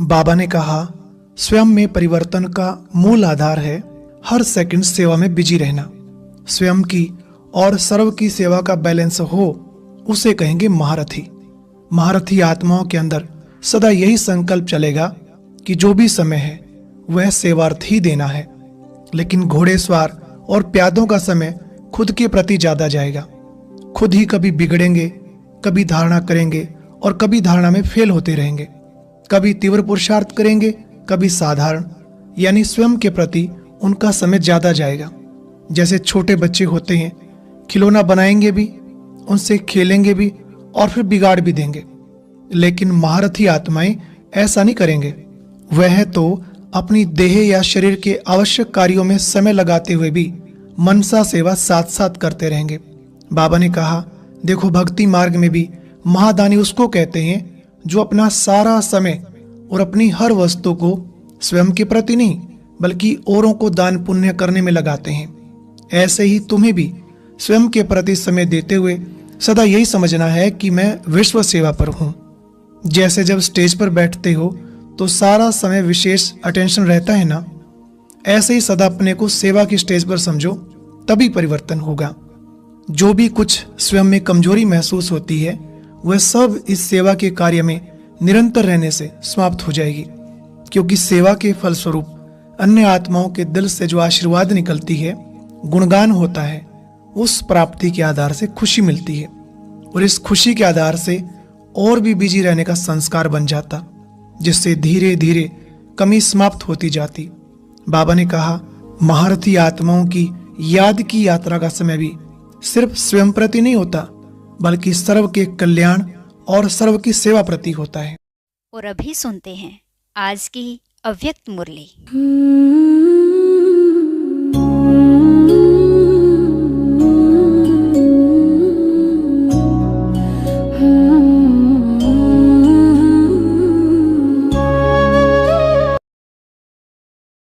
बाबा ने कहा, स्वयं में परिवर्तन का मूल आधार है हर सेकंड सेवा में बिजी रहना। स्वयं की और सर्व की सेवा का बैलेंस हो, उसे कहेंगे महारथी। महारथी आत्माओं के अंदर सदा यही संकल्प चलेगा कि जो भी समय है वह सेवार्थ ही देना है। लेकिन घोड़ेसवार और प्यादों का समय खुद के प्रति ज्यादा जाएगा। खुद ही कभी बिगड़ेंगे, कभी धारणा करेंगे और कभी धारणा में फेल होते रहेंगे। कभी तीव्र पुरुषार्थ करेंगे, कभी साधारण, यानी स्वयं के प्रति उनका समय ज्यादा जाएगा। जैसे छोटे बच्चे होते हैं, खिलौना बनाएंगे भी, उनसे खेलेंगे भी और फिर बिगाड़ भी देंगे। लेकिन महारथी आत्माएं ऐसा नहीं करेंगे। वह तो अपनी देह या शरीर के आवश्यक कार्यों में समय लगाते हुए भी मनसा सेवा साथ साथ करते रहेंगे। बाबा ने कहा, देखो, भक्ति मार्ग में भी महादानी उसको कहते हैं जो अपना सारा समय और अपनी हर वस्तु को स्वयं के प्रति नहीं बल्कि औरों को दान पुण्य करने में लगाते हैं। ऐसे ही तुम्हें भी स्वयं के प्रति समय देते हुए सदा यही समझना है कि मैं विश्व सेवा पर हूं। जैसे जब स्टेज पर बैठते हो तो सारा समय विशेष अटेंशन रहता है ना, ऐसे ही सदा अपने को सेवा की स्टेज पर समझो, तभी परिवर्तन होगा। जो भी कुछ स्वयं में कमजोरी महसूस होती है वह सब इस सेवा के कार्य में निरंतर रहने से समाप्त हो जाएगी। क्योंकि सेवा के फलस्वरूप अन्य आत्माओं के दिल से जो आशीर्वाद निकलती है, गुणगान होता है, उस प्राप्ति के आधार से खुशी मिलती है और इस खुशी के आधार से और भी बिजी रहने का संस्कार बन जाता, जिससे धीरे धीरे कमी समाप्त होती जाती। बाबा ने कहा, महारथी आत्माओं की याद की यात्रा का समय भी सिर्फ स्वयं प्रति नहीं होता बल्कि सर्व के कल्याण और सर्व की सेवा प्रति होता है। और अभी सुनते हैं आज की अव्यक्त मुरली।